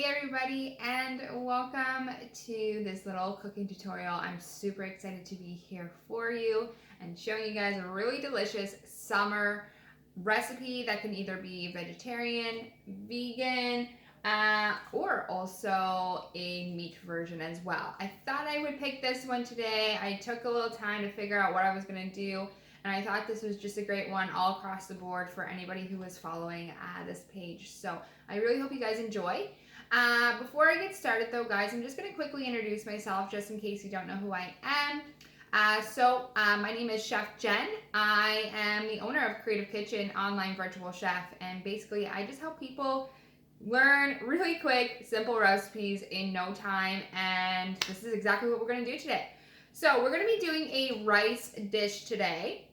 Hey everybody, and welcome to this little cooking tutorial. I'm super excited to be here for you and showing you guys a really delicious summer recipe that can either be vegetarian, vegan, or also a meat version as well. I thought I would pick this one today. I took a little time to figure out what I was going to do, and I thought this was just a great one all across the board for anybody who was following this page. So I really hope you guys enjoy. Before I get started though, guys, I'm just going to quickly introduce myself just in case you don't know who I am. My name is Chef Jen. I am the owner of Creative Kitchen, online virtual chef, and basically I just help people learn really quick, simple recipes in no time, and this is exactly what we're going to do today. So we're going to be doing a rice dish today.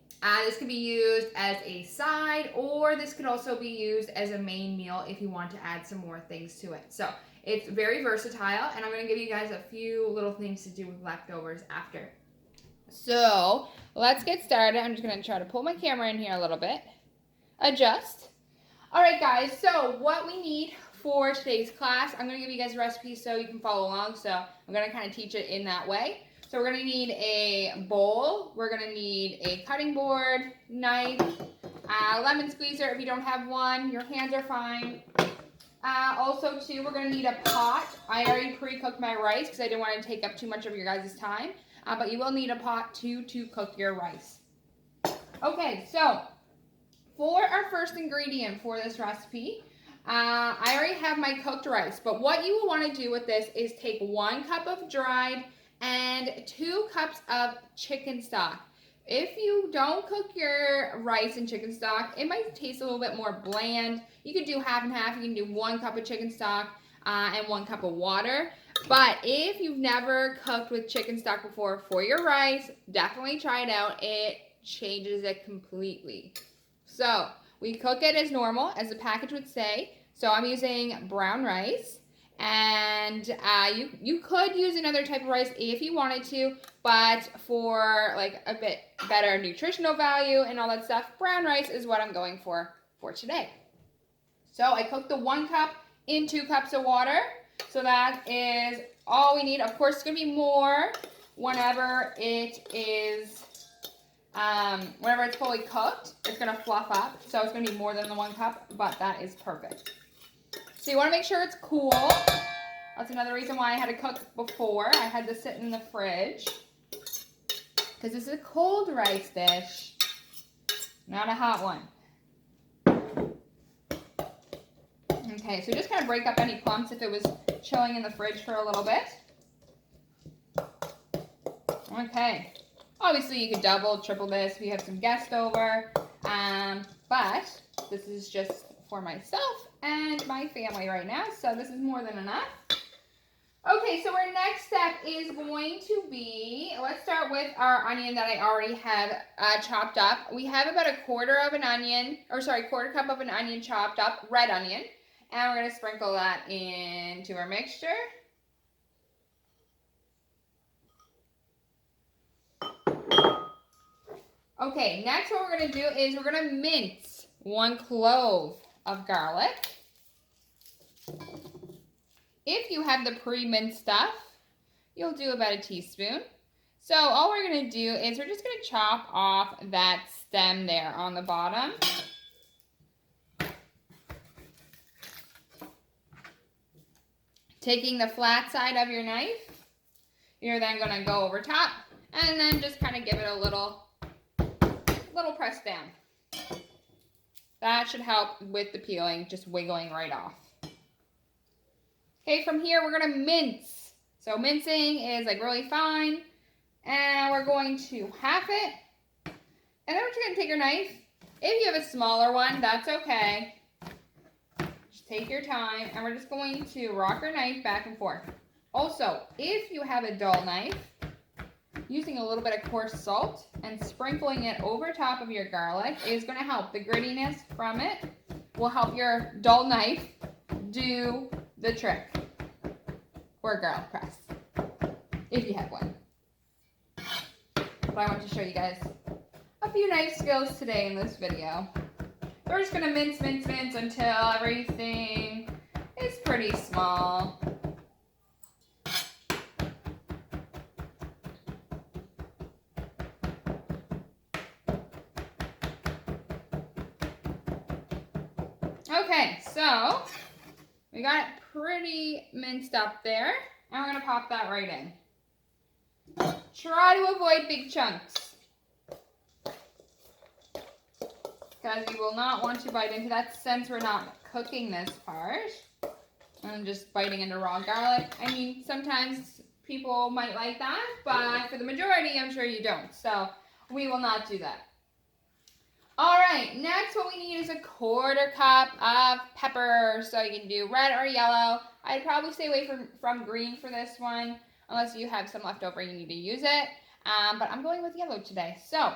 This can be used as a side, or this could also be used as a main meal if you want to add some more things to it. So it's very versatile, and I'm going to give you guys a few little things to do with leftovers after. So let's get started. I'm just going to try to pull my camera in here a little bit. Adjust. All right, guys, so what we need for today's class, I'm going to give you guys recipes so you can follow along. So I'm going to kind of teach it in that way. So we're going to need a bowl, we're going to need a cutting board, knife, lemon squeezer if you don't have one, your hands are fine. Also too, we're going to need a pot. I already pre-cooked my rice because I didn't want to take up too much of your guys' time, but you will need a pot to cook your rice. Okay, so for our first ingredient for this recipe, I already have my cooked rice, but what you will want to do with this is take 1 cup of dried and 2 cups of chicken stock. If you don't cook your rice in chicken stock, it might taste a little bit more bland. You could do half and half. You can do 1 cup of chicken stock and 1 cup of water. But if you've never cooked with chicken stock before for your rice, definitely try it out. It changes it completely. So we cook it as normal, as the package would say. So I'm using brown rice. And you could use another type of rice if you wanted to, but for like a bit better nutritional value and all that stuff, brown rice is what I'm going for today. So I cooked the 1 cup in 2 cups of water. So that is all we need. Of course, it's going to be more whenever it is, whenever it's fully cooked. It's going to fluff up. So it's going to be more than the 1 cup, but that is perfect. So you want to make sure it's cool. That's another reason why I had to cook before. I had to sit in the fridge because this is a cold rice dish, not a hot one. Okay, so just kind of break up any clumps if it was chilling in the fridge for a little bit. Okay, obviously you could double, triple this if you have some guests over, but this is just for myself and my family right now, so this is more than enough. Okay, so our next step is going to be, let's start with our onion that I already have chopped up. We have about a quarter cup of an onion chopped up, red onion, and we're going to sprinkle that into our mixture. Okay, next what we're going to do is we're going to mince 1 clove of garlic. If you have the pre-minced stuff, you'll do about a teaspoon. So all we're going to do is we're just going to chop off that stem there on the bottom. Taking the flat side of your knife, you're then going to go over top and then just kind of give it a little press down. That should help with the peeling, just wiggling right off. Okay, from here we're going to mince. So mincing is like really fine. And we're going to half it. And then we're just going to take your knife. If you have a smaller one, that's okay. Just take your time. And we're just going to rock our knife back and forth. Also, if you have a dull knife, using a little bit of coarse salt and sprinkling it over top of your garlic is going to help. The grittiness from it will help your dull knife do the trick. Or a garlic press, if you have one. But I want to show you guys a few knife skills today in this video. We're just going to mince until everything is pretty pretty small. Okay, so we got it pretty minced up there, and we're gonna pop that right in. Try to avoid big chunks, because you will not want to bite into that since we're not cooking this part. I'm just biting into raw garlic. I mean, sometimes people might like that, but for the majority, I'm sure you don't. So we will not do that. All right, next what we need is a 1/4 cup of pepper. So you can do red or yellow. I'd probably stay away from green for this one, unless you have some left over, you need to use it. But I'm going with yellow today. So,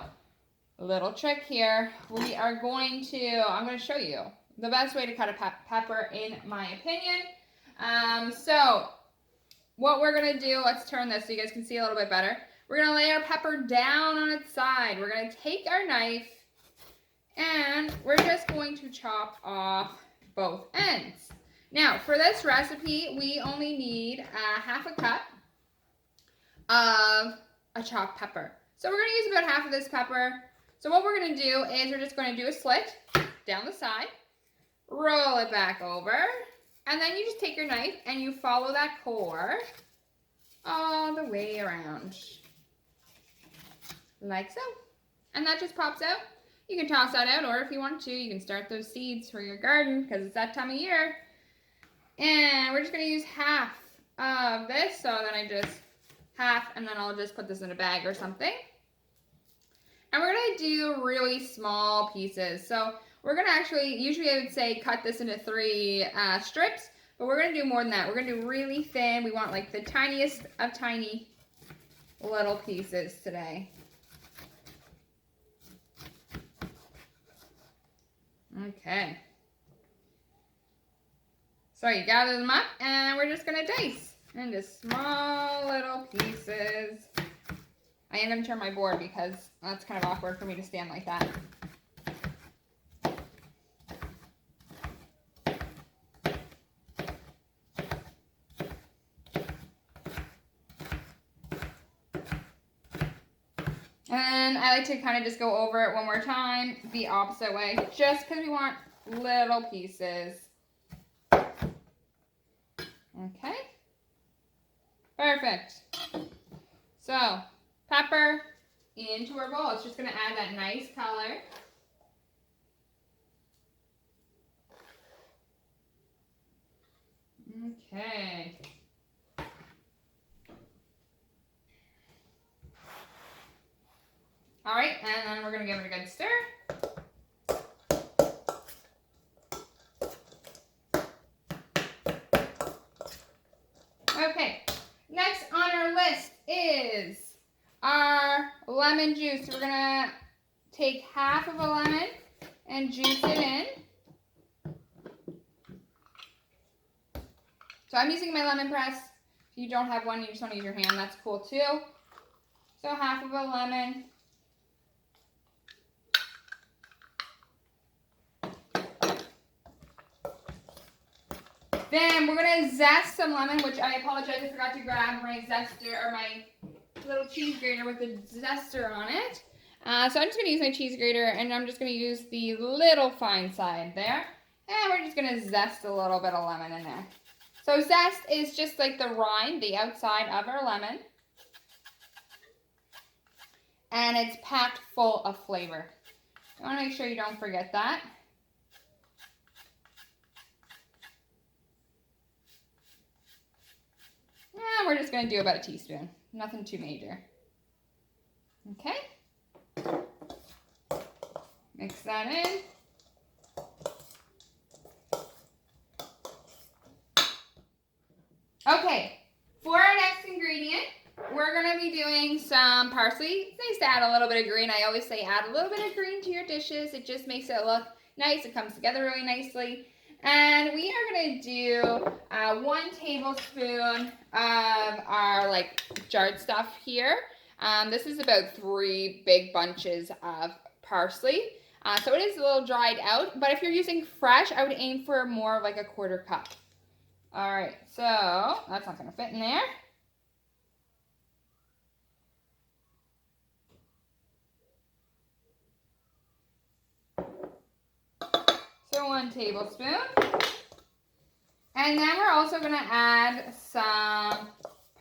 a little trick here. I'm going to show you the best way to cut a pepper, in my opinion. So, what we're going to do, let's turn this so you guys can see a little bit better. We're going to lay our pepper down on its side. We're going to take our knife, and we're just going to chop off both ends. Now, for this recipe, we only need 1/2 cup of a chopped pepper. So we're going to use about half of this pepper. So what we're going to do is we're just going to do a slit down the side, roll it back over, and then you just take your knife and you follow that core all the way around, like so. And that just pops out. You can toss that out, or if you want to, you can start those seeds for your garden, because it's that time of year. And we're just going to use half of this, so then and then I'll just put this in a bag or something. And we're going to do really small pieces. So we're going to actually, usually I would say cut this into 3 strips, but we're going to do more than that. We're going to do really thin. We want like the tiniest of tiny little pieces today. Okay. So you gather them up, and we're just going to dice into small little pieces. I am going to turn my board because that's kind of awkward for me to stand like that. And I like to kind of just go over it one more time, the opposite way, just because we want little pieces. Okay. Perfect. So, pepper into our bowl. It's just going to add that nice color. Okay. All right, and then we're going to give it a good stir. Okay, next on our list is our lemon juice. We're going to take half of a lemon and juice it in. So I'm using my lemon press. If you don't have one, you just want to use your hand, that's cool too. So half of a lemon. Then we're going to zest some lemon, which I apologize, I forgot to grab my zester, or my little cheese grater with the zester on it. So I'm just going to use my cheese grater, and I'm just going to use the little fine side there. And we're just going to zest a little bit of lemon in there. So zest is just like the rind, the outside of our lemon. And it's packed full of flavor. You want to make sure you don't forget that. And we're just going to do about a teaspoon. Nothing too major. Okay. Mix that in. Okay, for our next ingredient, we're going to be doing some parsley. It's nice to add a little bit of green. I always say add a little bit of green to your dishes. It just makes it look nice. It comes together really nicely. And we are going to do 1 tablespoon of our jarred stuff here. This is about 3 big bunches of parsley. So it is a little dried out, but if you're using fresh, I would aim for more of like a 1/4 cup All right, so that's not gonna fit in there. So 1 tablespoon. And then we're also gonna add some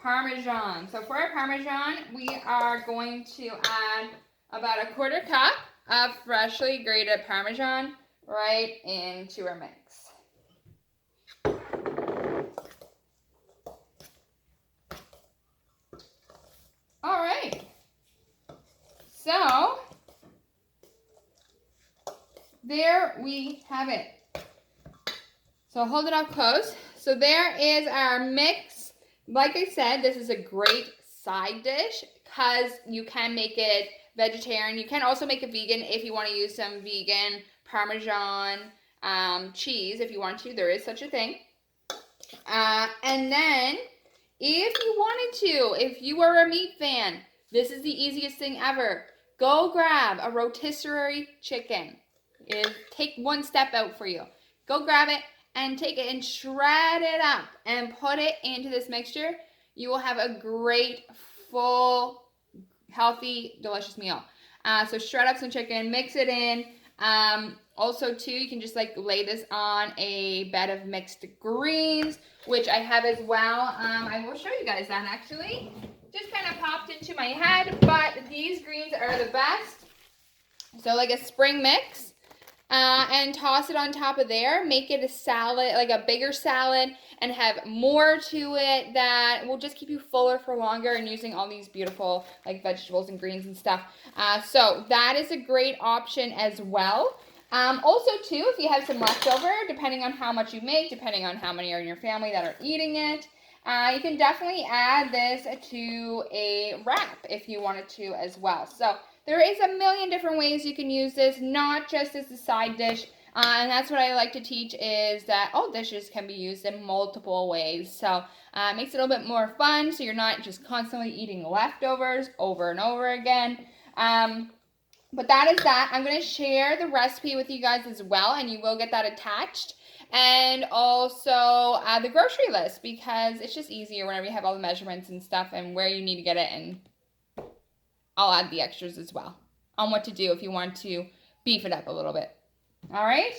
Parmesan. So for our Parmesan, we are going to add about 1/4 cup of freshly grated Parmesan right into our mix. All right. So there we have it. So hold it up close. So there is our mix. Like I said, this is a great side dish because you can make it vegetarian. You can also make it vegan if you want to use some vegan Parmesan cheese if you want to. There is such a thing. And then if you wanted to, if you are a meat fan, this is the easiest thing ever. Go grab a rotisserie chicken. It'll take 1 step out for you. Go grab it and take it and shred it up and put it into this mixture. You will have a great, full, healthy, delicious meal. So shred up some chicken, mix it in. Also too, you can just like lay this on a bed of mixed greens, which I have as well. I will show you guys that actually. Just kind of popped into my head, but these greens are the best. So like a spring mix. And toss it on top of there. Make it a salad, like a bigger salad, and have more to it that will just keep you fuller for longer and using all these beautiful like vegetables and greens and stuff. So that is a great option as well. Also too, if you have some leftover, depending on how much you make, depending on how many are in your family that are eating it, you can definitely add this to a wrap if you wanted to as well. So there is a million different ways you can use this, not just as a side dish. And that's what I like to teach is that all dishes can be used in multiple ways. So it makes it a little bit more fun so you're not just constantly eating leftovers over and over again. But that is that. I'm going to share the recipe with you guys as well, and you will get that attached. And also the grocery list, because it's just easier whenever you have all the measurements and stuff and where you need to get it, and I'll add the extras as well on what to do if you want to beef it up a little bit. All right?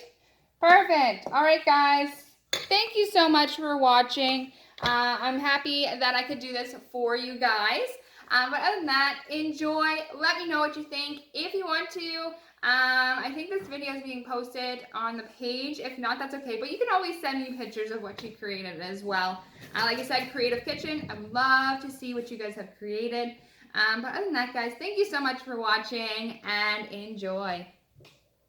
Perfect. All right, guys. Thank you so much for watching. I'm happy that I could do this for you guys. But other than that, enjoy. Let me know what you think. If you want to, I think this video is being posted on the page. If not, that's okay. But you can always send me pictures of what you created as well. Like I said, Creative Kitchen. I would love to see what you guys have created. But other than that, guys, thank you so much for watching and enjoy.